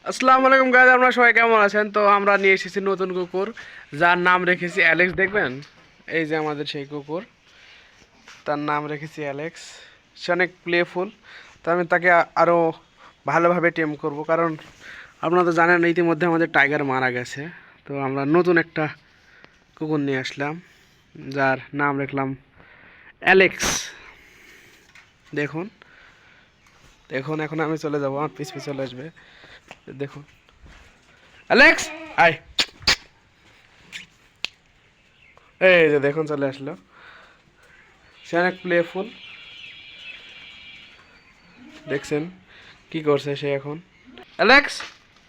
আসসালামু আলাইকুম গাইজ, আপনারা সবাই কেমন আছেন? তো আমরা নিয়ে এসেছি নতুন কুকুর, যার নাম রেখেছি অ্যালেক্স। দেখবেন, এই যে আমাদের সেই কুকুর, তার নাম রেখেছি অ্যালেক্স। সে অনেক প্লেফুল। তো আমি তাকে আরও ভালোভাবে টেম করব, কারণ আপনারা তো জানেন ইতিমধ্যে আমাদের টাইগার মারা গেছে। তো আমরা নতুন একটা কুকুর নিয়ে আসলাম, যার নাম রাখলাম অ্যালেক্স। দেখুন দেখুন, এখন আমি চলে যাব, আমার পিছ চলে আসবে। দেখুন, অ্যালেক্স আয়। এই যে দেখুন চলে আসলো। সে অনেক প্লেফুল। দেখছেন কি করছে সে এখন। অ্যালেক্স,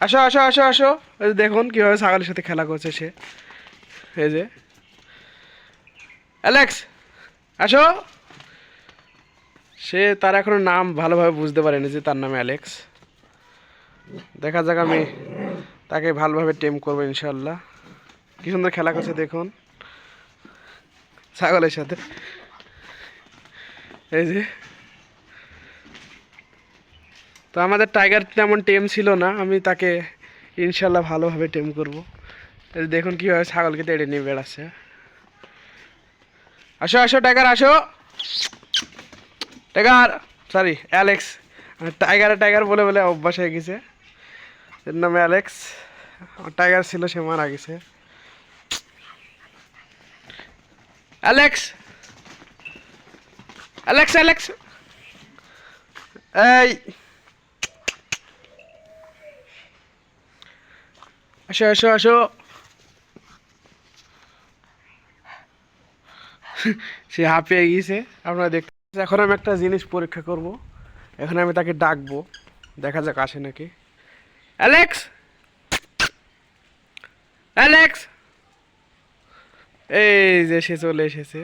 আসো আসো আসো আসো। এই যে দেখুন কীভাবে ছাগলের সাথে খেলা করছে সে। এই যে অ্যালেক্স, আসো। সে তার এখনো নাম ভালোভাবে বুঝতে পারেনি যে তার নাম অ্যালেক্স। দেখা যাক, আমি তাকে ভালোভাবে টেম করবো ইনশাল্লাহ। কি সুন্দর খেলা করছে দেখুন ছাগলের সাথে। এই যে, তো আমাদের টাইগার তেমন টেম ছিল না, আমি তাকে ইনশাল্লাহ ভালোভাবে টেম করব। এই যে দেখুন কীভাবে ছাগলকে তেড়ে নিয়ে বেড়াচ্ছে। আসো আসো টাইগার, আসো tiger, sorry Alex. Tiger tiger বলে বলে অভ্যাস হয়ে গেছে, এর নাম অ্যালেক্স। টাইগার ছিল, সে মারা গেছে। অ্যালেক্স অ্যালেক্স অ্যালেক্স, এই আসো আসো আসো। সে হাঁপিয়ে গিয়েছে, আপনারা দেখতে। এখন আমি একটা জিনিস পরীক্ষা করব। এখন আমি তাকে ডাকবো, দেখা যাক আসে নাকি। অ্যালেক্স অ্যালেক্স, এই যে সে চলে এসেছে।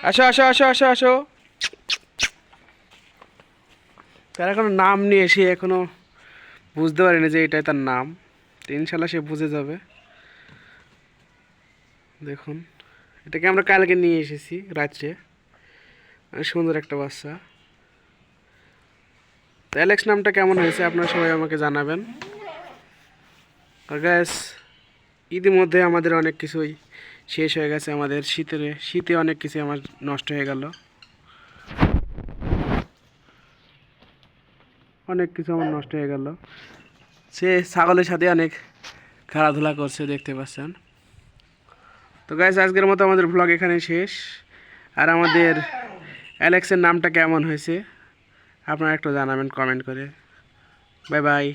আসো আসো আসো আসো আসো। তার এখনো নাম নিয়ে সে এখনো বুঝতে পারেনি যে এটাই তার নাম। তো ইনশাল্লাহ সে বুঝে যাবে। দেখুন, এটাকে আমরা কালকে নিয়ে এসেছি রাত্রে। সুন্দর একটা বাচ্চা। তো অ্যালেক্স নামটা কেমন হয়েছে আপনারা সবাই আমাকে জানাবেন। আর গ্যাস, ইতিমধ্যে আমাদের অনেক কিছুই শেষ হয়ে গেছে। আমাদের শীতে অনেক কিছু আমার নষ্ট হয়ে গেল। অনেক কিছু আমার নষ্ট হয়ে গেল। সে ছাগলের সাথে অনেক খেলাধুলা করছে, দেখতে পাচ্ছেন। তো গাইস, আজকের মতো আমাদের ব্লগ এখানে শেষ। আর আমাদের অ্যালেক্সের নামটা কেমন হয়েছে আপনারা একটু জানাবেন কমেন্ট করে। Bye bye.